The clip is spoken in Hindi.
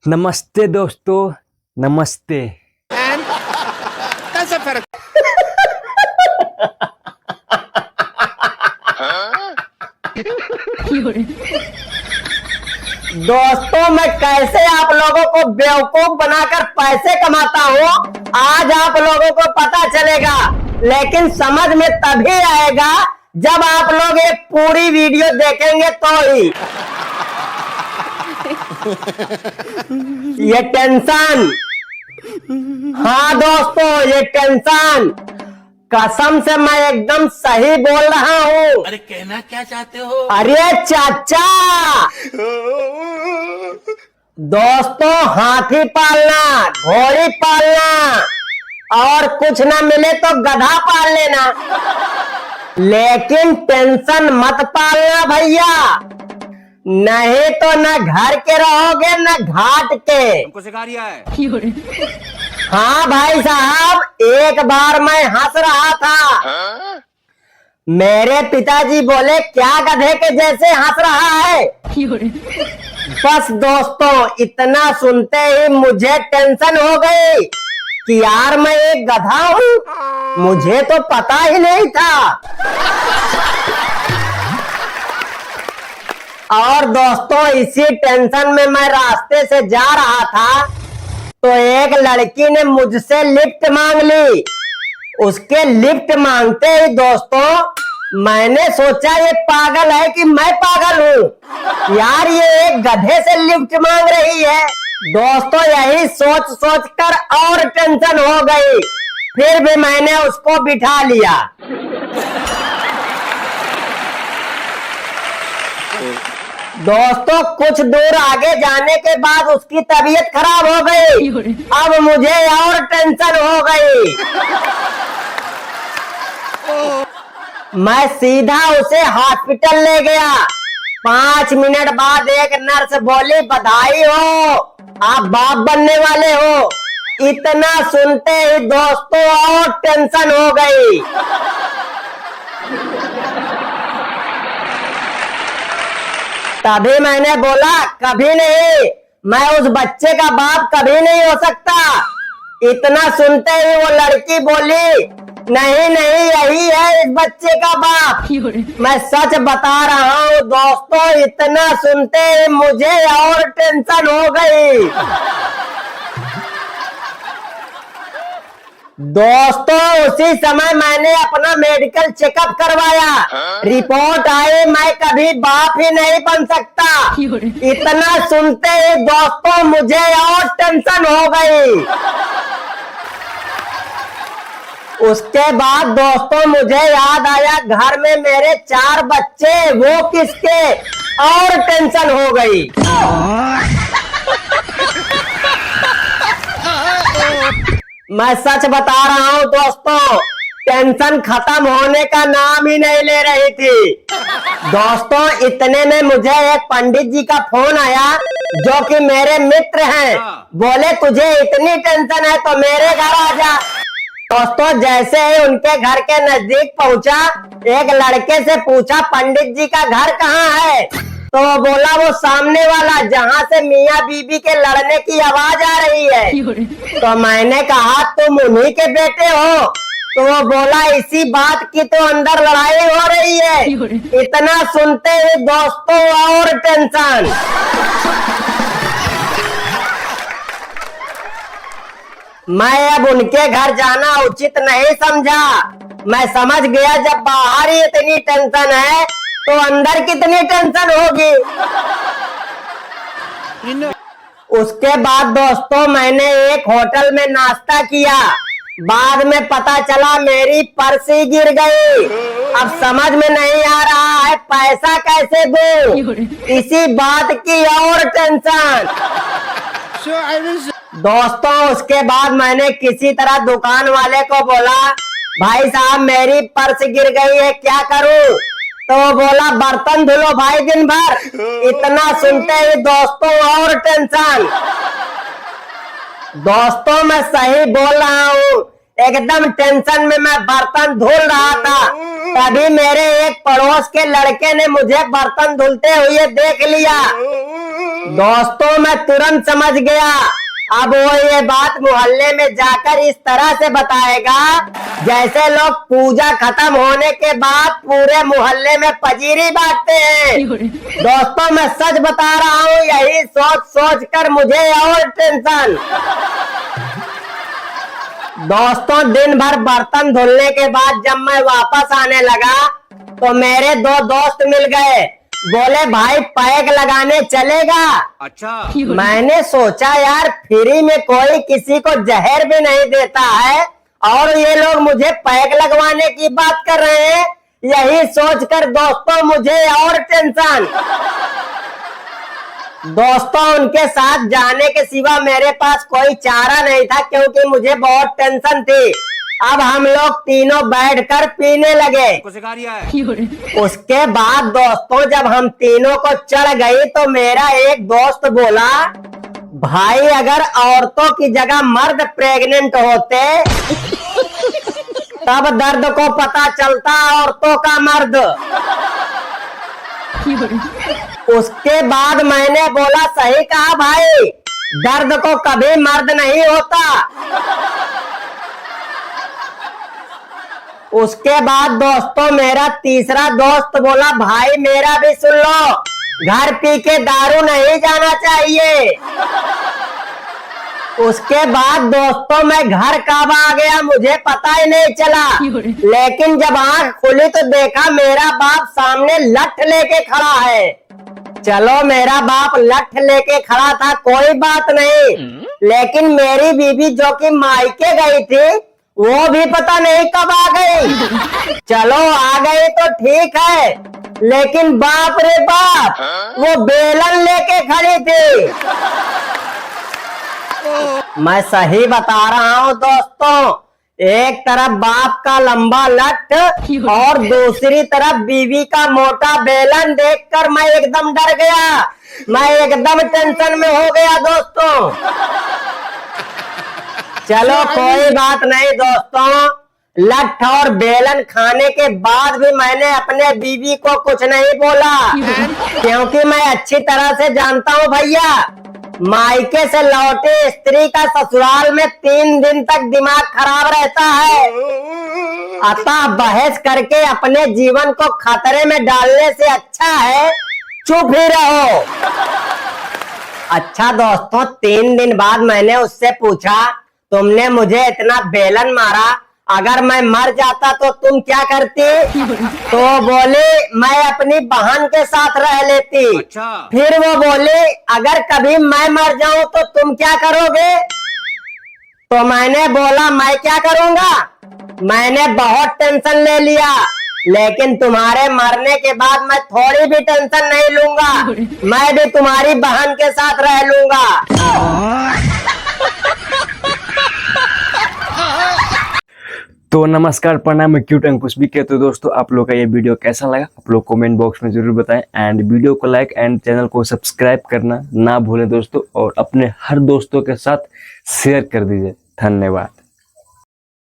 नमस्ते दोस्तों, नमस्ते। कैसे फर्क दोस्तों, मैं कैसे आप लोगों को बेवकूफ बनाकर पैसे कमाता हूँ आज आप लोगों को पता चलेगा। लेकिन समझ में तभी आएगा जब आप लोग ये पूरी वीडियो देखेंगे तो ही। ये टेंशन, हाँ दोस्तों, ये टेंशन कसम से मैं एकदम सही बोल रहा हूँ। अरे कहना क्या चाहते हो? अरे चाचा, दोस्तों हाथी पालना, घोड़ी पालना और कुछ ना मिले तो गधा पाल लेना, लेकिन टेंशन मत पालना भैया, नहीं तो न घर के रहोगे न घाट के। हमको सिखा रिया है। हाँ भाई साहब, एक बार मैं हंस रहा था, मेरे पिताजी बोले क्या गधे के जैसे हंस रहा है। बस दोस्तों, इतना सुनते ही मुझे टेंशन हो गई कि यार मैं एक गधा हूँ, मुझे तो पता ही नहीं था। और दोस्तों, इसी टेंशन में मैं रास्ते से जा रहा था तो एक लड़की ने मुझसे लिफ्ट मांग ली। उसके लिफ्ट मांगते ही दोस्तों मैंने सोचा ये पागल है कि मैं पागल हूँ, यार ये एक गधे से लिफ्ट मांग रही है। दोस्तों यही सोच सोच कर और टेंशन हो गई, फिर भी मैंने उसको बिठा लिया। दोस्तों कुछ दूर आगे जाने के बाद उसकी तबीयत खराब हो गई। अब मुझे और टेंशन हो गई। मैं सीधा उसे हॉस्पिटल ले गया। 5 मिनट बाद एक नर्स बोली बधाई हो, आप बाप बनने वाले हो। इतना सुनते ही दोस्तों और टेंशन हो गई। तभी मैंने बोला कभी नहीं, मैं उस बच्चे का बाप कभी नहीं हो सकता। इतना सुनते ही वो लड़की बोली नहीं नहीं, यही है इस बच्चे का बाप। मैं सच बता रहा हूँ दोस्तों, इतना सुनते ही मुझे और टेंशन हो गई। दोस्तों उसी समय मैंने अपना मेडिकल चेकअप करवाया। रिपोर्ट आई मैं कभी बाप ही नहीं बन सकता। इतना सुनते ही दोस्तों मुझे और टेंशन हो गई। उसके बाद दोस्तों मुझे याद आया घर में मेरे 4 बच्चे, वो किसके, और टेंशन हो गई। मैं सच बता रहा हूँ दोस्तों, टेंशन खत्म होने का नाम ही नहीं ले रही थी। दोस्तों इतने में मुझे एक पंडित जी का फोन आया जो कि मेरे मित्र हैं। बोले तुझे इतनी टेंशन है तो मेरे घर आ जा। दोस्तों जैसे ही उनके घर के नजदीक पहुंचा, एक लड़के से पूछा पंडित जी का घर कहाँ है, तो वो बोला वो सामने वाला जहाँ से मियाँ बीबी के लड़ने की आवाज आ रही है। तो मैंने कहा तुम उन्हीं के बेटे हो, तो वो बोला इसी बात की तो अंदर लड़ाई हो रही है। इतना सुनते ही दोस्तों और टेंशन। मैं अब उनके घर जाना उचित नहीं समझा। मैं समझ गया जब बाहर ही इतनी टेंशन है तो अंदर कितनी टेंशन होगी। उसके बाद दोस्तों मैंने एक होटल में नाश्ता किया। बाद में पता चला मेरी पर्स ही गिर गई। अब समझ में नहीं आ रहा है पैसा कैसे दूं। इसी बात की और टेंशन। दोस्तों उसके बाद मैंने किसी तरह दुकान वाले को बोला भाई साहब मेरी पर्स गिर गई है, क्या करूं। तो बोला बर्तन धुलो भाई दिन भर। इतना सुनते ही दोस्तों और टेंशन। दोस्तों मैं सही बोल रहा हूँ, एकदम टेंशन में मैं बर्तन धुल रहा था। तभी मेरे एक पड़ोस के लड़के ने मुझे बर्तन धुलते हुए देख लिया। दोस्तों मैं तुरंत समझ गया। अब वो ये बात मोहल्ले में जाकर इस तरह से बताएगा जैसे लोग पूजा खत्म होने के बाद पूरे मोहल्ले में पजीरी बांटते हैं। दोस्तों मैं सच बता रहा हूँ, यही सोच सोच कर मुझे और टेंशन। दोस्तों दिन भर बर्तन धुलने के बाद जब मैं वापस आने लगा तो मेरे दो दोस्त मिल गए। बोले भाई पैक लगाने चलेगा। अच्छा। मैंने सोचा यार फ्री में कोई किसी को जहर भी नहीं देता है और ये लोग मुझे पैक लगवाने की बात कर रहे हैं। यही सोचकर दोस्तों मुझे और टेंशन। दोस्तों उनके साथ जाने के सिवा मेरे पास कोई चारा नहीं था क्योंकि मुझे बहुत टेंशन थी। अब हम लोग तीनों बैठकर पीने लगे। सिखा रिया है। उसके बाद दोस्तों जब हम तीनों को चढ़ गई तो मेरा एक दोस्त बोला, भाई अगर औरतों की जगह मर्द प्रेग्नेंट होते तब दर्द को पता चलता औरतों का मर्द। उसके बाद मैंने बोला सही कहा भाई, दर्द को कभी मर्द नहीं होता। उसके बाद दोस्तों मेरा तीसरा दोस्त बोला, भाई मेरा भी सुन लो, घर पी के दारू नहीं जाना चाहिए। उसके बाद दोस्तों मैं घर कब आ गया मुझे पता ही नहीं चला, लेकिन जब आंख खुली तो देखा मेरा बाप सामने लठ लेके खड़ा है। चलो मेरा बाप लठ लेके खड़ा था कोई बात नहीं, लेकिन मेरी बीबी जो कि मायके गई थी वो भी पता नहीं कब आ गई। चलो आ गई तो ठीक है, लेकिन बाप रे बाप वो बेलन लेके खड़ी थी। मैं सही बता रहा हूँ दोस्तों, एक तरफ बाप का लंबा लठ और दूसरी तरफ बीवी का मोटा बेलन देखकर मैं एकदम डर गया। मैं एकदम टेंशन में हो गया दोस्तों। चलो कोई बात नहीं दोस्तों, लठ और बेलन खाने के बाद भी मैंने अपने बीवी को कुछ नहीं बोला क्योंकि मैं अच्छी तरह से जानता हूँ भैया, मायके से लौटे स्त्री का ससुराल में 3 दिन तक दिमाग खराब रहता है। अतः बहस करके अपने जीवन को खतरे में डालने से अच्छा है चुप ही रहो। अच्छा दोस्तों 3 दिन बाद मैंने उससे पूछा, तुमने मुझे इतना बेलन मारा, अगर मैं मर जाता तो तुम क्या करती? तो बोले मैं अपनी बहन के साथ रह लेती। अच्छा। फिर वो बोले अगर कभी मैं मर जाऊं तो तुम क्या करोगे? तो मैंने बोला मैं क्या करूंगा, मैंने बहुत टेंशन ले लिया, लेकिन तुम्हारे मरने के बाद मैं थोड़ी भी टेंशन नहीं लूंगा, मैं भी तुम्हारी बहन के साथ रह लूंगा। तो नमस्कार, प्रणाम, मैं क्यूट अंकुश भी कहते हो। दोस्तों आप लोग का ये वीडियो कैसा लगा आप लोग कमेंट बॉक्स में जरूर बताएं एंड वीडियो को लाइक एंड चैनल को सब्सक्राइब करना ना भूलें दोस्तों, और अपने हर दोस्तों के साथ शेयर कर दीजिए। धन्यवाद।